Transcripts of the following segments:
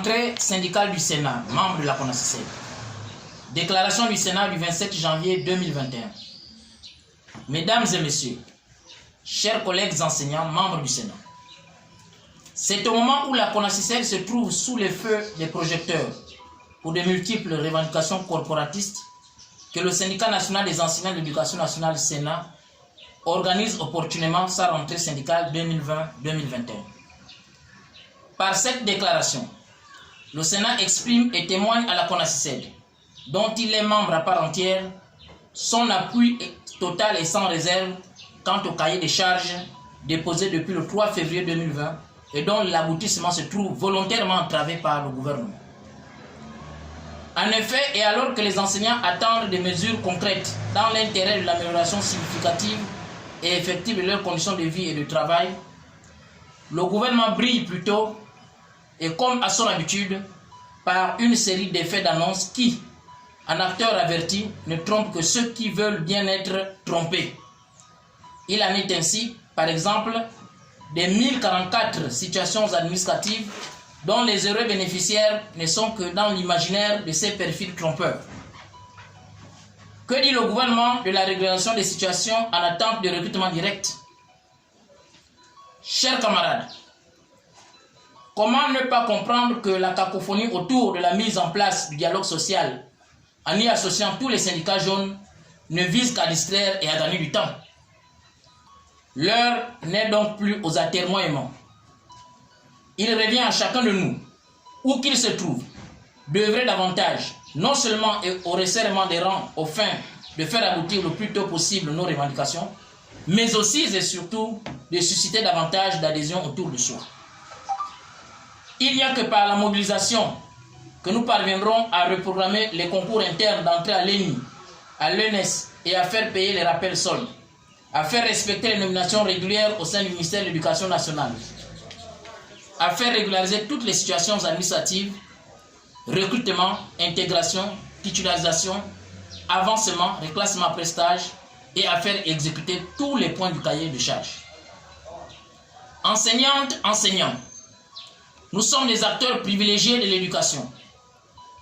Rentrée syndicale du Sénat, membre de la CONACYCEL. Déclaration du Sénat du 27 janvier 2021. Mesdames et messieurs, chers collègues enseignants, membres du Sénat, c'est au moment où la CONACYCEL se trouve sous les feux des projecteurs pour de multiples revendications corporatistes que le Syndicat national des enseignants de l'éducation nationale Sénat organise opportunément sa rentrée syndicale 2020-2021. Par cette déclaration, le Sénat exprime et témoigne à la CONACYCEL, dont il est membre à part entière, son appui total et sans réserve quant au cahier des charges déposé depuis le 3 février 2020 et dont l'aboutissement se trouve volontairement entravé par le gouvernement. En effet, et alors que les enseignants attendent des mesures concrètes dans l'intérêt de l'amélioration significative et effective de leurs conditions de vie et de travail, le gouvernement brille plutôt, et comme à son habitude, par une série d'effets d'annonce qui, en acteur averti, ne trompent que ceux qui veulent bien être trompés. Il en est ainsi, par exemple, des 1044 situations administratives dont les heureux bénéficiaires ne sont que dans l'imaginaire de ces perfides trompeurs. Que dit le gouvernement de la régulation des situations en attente de recrutement direct? Chers camarades, comment ne pas comprendre que la cacophonie autour de la mise en place du dialogue social, en y associant tous les syndicats jaunes, ne vise qu'à distraire et à gagner du temps? L'heure n'est donc plus aux atermoiements. Il revient à chacun de nous, où qu'il se trouve, d'œuvrer davantage, non seulement au resserrement des rangs aux fins de faire aboutir le plus tôt possible nos revendications, mais aussi et surtout de susciter davantage d'adhésion autour de soi. Il n'y a que par la mobilisation que nous parviendrons à reprogrammer les concours internes d'entrée à l'ENI, à l'ENS et à faire payer les rappels soldes, à faire respecter les nominations régulières au sein du ministère de l'Éducation nationale, à faire régulariser toutes les situations administratives, recrutement, intégration, titularisation, avancement, reclassement à prestage et à faire exécuter tous les points du cahier de charges. Enseignantes, enseignants, nous sommes des acteurs privilégiés de l'éducation.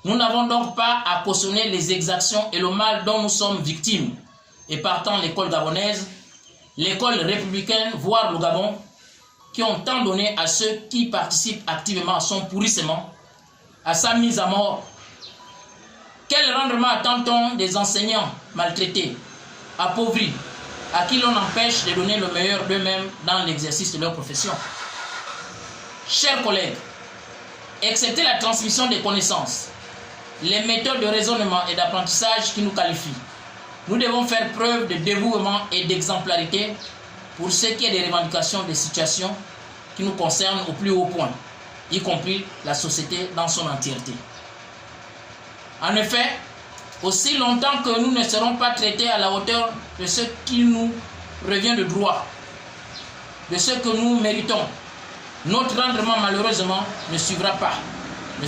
Nous n'avons donc pas à cautionner les exactions et le mal dont nous sommes victimes. Et partant l'école gabonaise, l'école républicaine, voire le Gabon, qui ont tant donné à ceux qui participent activement à son pourrissement, à sa mise à mort. Quel rendement attend-on des enseignants maltraités, appauvris, à qui l'on empêche de donner le meilleur d'eux-mêmes dans l'exercice de leur profession? Chers collègues, excepté la transmission des connaissances, les méthodes de raisonnement et d'apprentissage qui nous qualifient, nous devons faire preuve de dévouement et d'exemplarité pour ce qui est des revendications des situations qui nous concernent au plus haut point, y compris la société dans son entièreté. En effet, aussi longtemps que nous ne serons pas traités à la hauteur de ce qui nous revient de droit, de ce que nous méritons, notre rendement malheureusement ne suivra pas, ne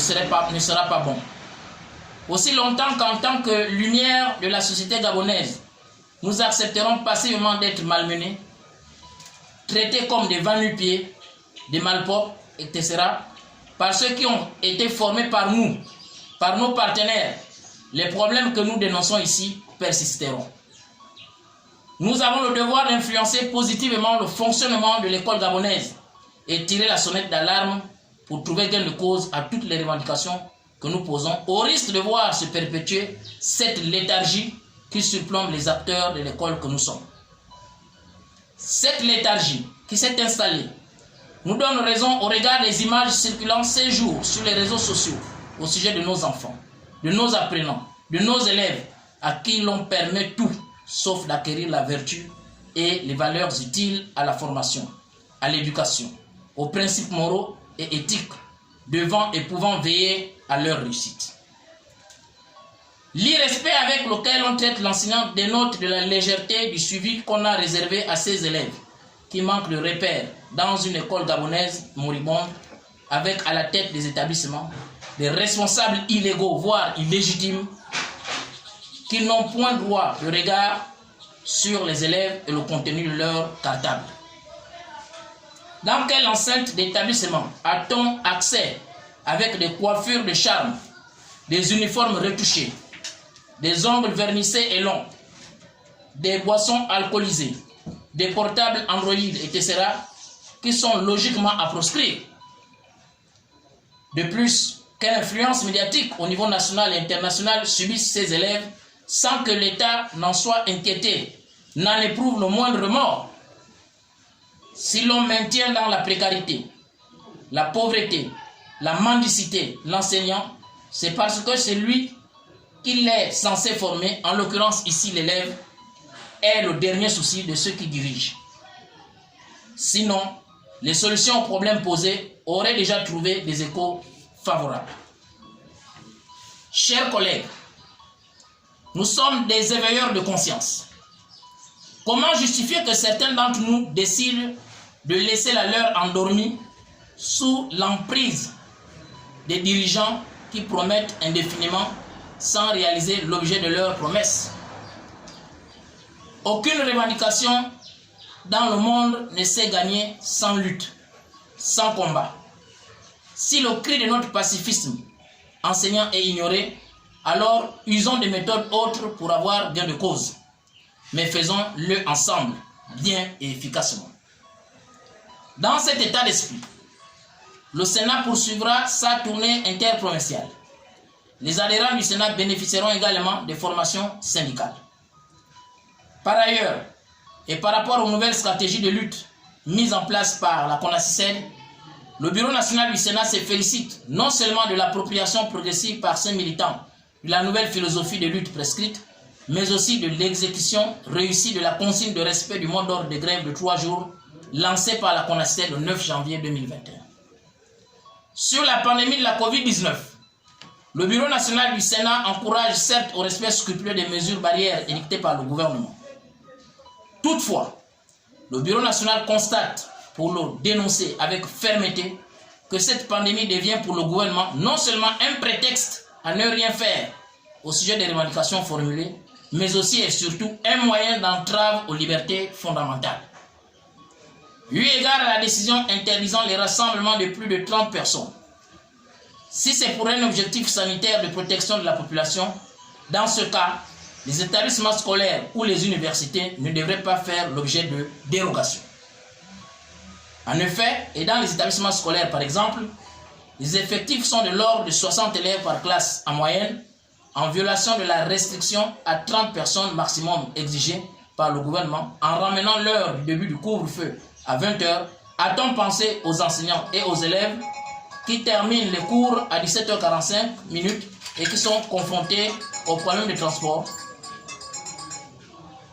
sera pas bon. Aussi longtemps qu'en tant que lumière de la société gabonaise, nous accepterons passivement d'être malmenés, traités comme des va-nu-pieds, des malpropres, etc., par ceux qui ont été formés par nous, par nos partenaires. Les problèmes que nous dénonçons ici persisteront. Nous avons le devoir d'influencer positivement le fonctionnement de l'école gabonaise et tirer la sonnette d'alarme pour trouver gain de cause à toutes les revendications que nous posons, au risque de voir se perpétuer cette léthargie qui surplombe les acteurs de l'école que nous sommes. Cette léthargie qui s'est installée nous donne raison au regard des images circulant ces jours sur les réseaux sociaux au sujet de nos enfants, de nos apprenants, de nos élèves, à qui l'on permet tout, sauf d'acquérir la vertu et les valeurs utiles à la formation, à l'éducation, aux principes moraux et éthiques, devant et pouvant veiller à leur réussite. L'irrespect avec lequel on traite l'enseignant dénote de la légèreté du suivi qu'on a réservé à ses élèves, qui manquent de repères dans une école gabonaise moribonde, avec à la tête des établissements des responsables illégaux, voire illégitimes, qui n'ont point droit de regard sur les élèves et le contenu de leur cartable. Dans quelle enceinte d'établissement a-t-on accès avec des coiffures de charme, des uniformes retouchés, des ongles vernissés et longs, des boissons alcoolisées, des portables Android, etc., qui sont logiquement à proscrire. De plus, quelle influence médiatique au niveau national et international subissent ces élèves sans que l'État n'en soit inquiété, n'en éprouve le moindre remords. Si l'on maintient dans la précarité, la pauvreté, la mendicité l'enseignant, c'est parce que c'est lui qu'il est censé former, en l'occurrence ici l'élève, est le dernier souci de ceux qui dirigent. Sinon, les solutions aux problèmes posés auraient déjà trouvé des échos favorables. Chers collègues, nous sommes des éveilleurs de conscience. Comment justifier que certains d'entre nous décident de laisser la leur endormie sous l'emprise des dirigeants qui promettent indéfiniment sans réaliser l'objet de leurs promesses? Aucune revendication dans le monde ne s'est gagnée sans lutte, sans combat. Si le cri de notre pacifisme enseignant est ignoré, alors usons de méthodes autres pour avoir gain de cause. Mais faisons-le ensemble, bien et efficacement. Dans cet état d'esprit, le Sénat poursuivra sa tournée interprovinciale. Les adhérents du Sénat bénéficieront également des formations syndicales. Par ailleurs, et par rapport aux nouvelles stratégies de lutte mises en place par la CONACYCED, le Bureau national du Sénat se félicite non seulement de l'appropriation progressive par ses militants de la nouvelle philosophie de lutte prescrite, mais aussi de l'exécution réussie de la consigne de respect du mot d'ordre de grève de 3 jours lancée par la CONACYCED le 9 janvier 2021. Sur la pandémie de la COVID-19, le Bureau national du Sénat encourage certes au respect scrupuleux des mesures barrières édictées par le gouvernement. Toutefois, le Bureau national constate, pour le dénoncer avec fermeté, que cette pandémie devient pour le gouvernement non seulement un prétexte à ne rien faire au sujet des revendications formulées, mais aussi et surtout un moyen d'entrave aux libertés fondamentales. Eu égard à la décision interdisant les rassemblements de plus de 30 personnes, si c'est pour un objectif sanitaire de protection de la population, dans ce cas, les établissements scolaires ou les universités ne devraient pas faire l'objet de dérogations. En effet, et dans les établissements scolaires par exemple, les effectifs sont de l'ordre de 60 élèves par classe en moyenne, en violation de la restriction à 30 personnes maximum exigée par le gouvernement. En ramenant l'heure du début du couvre-feu à 20 h, a-t-on pensé aux enseignants et aux élèves qui terminent les cours à 17h45 et qui sont confrontés aux problèmes de transport?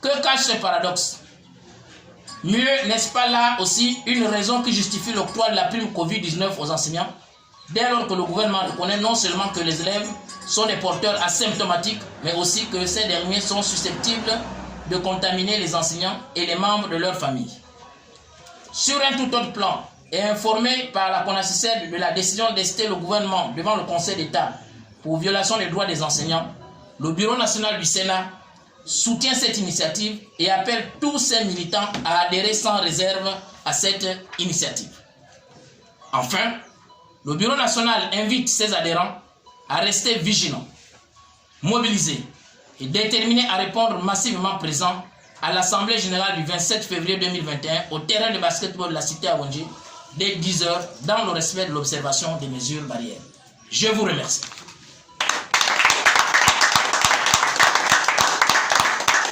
Que cache ce paradoxe? Mieux, n'est-ce pas là aussi une raison qui justifie l'octroi de la prime Covid-19 aux enseignants, dès lors que le gouvernement reconnaît non seulement que les élèves sont des porteurs asymptomatiques, mais aussi que ces derniers sont susceptibles de contaminer les enseignants et les membres de leur famille. Sur un tout autre plan, et informé par la CONACYCED de la décision d'ester le gouvernement devant le Conseil d'État pour violation des droits des enseignants, le Bureau national du Sénat soutient cette initiative et appelle tous ses militants à adhérer sans réserve à cette initiative. Enfin, le Bureau national invite ses adhérents à rester vigilants, mobilisés et déterminés à répondre massivement présents à l'Assemblée générale du 27 février 2021 au terrain de basketball de la cité à Wonji dès 10 h dans le respect de l'observation des mesures barrières. Je vous remercie.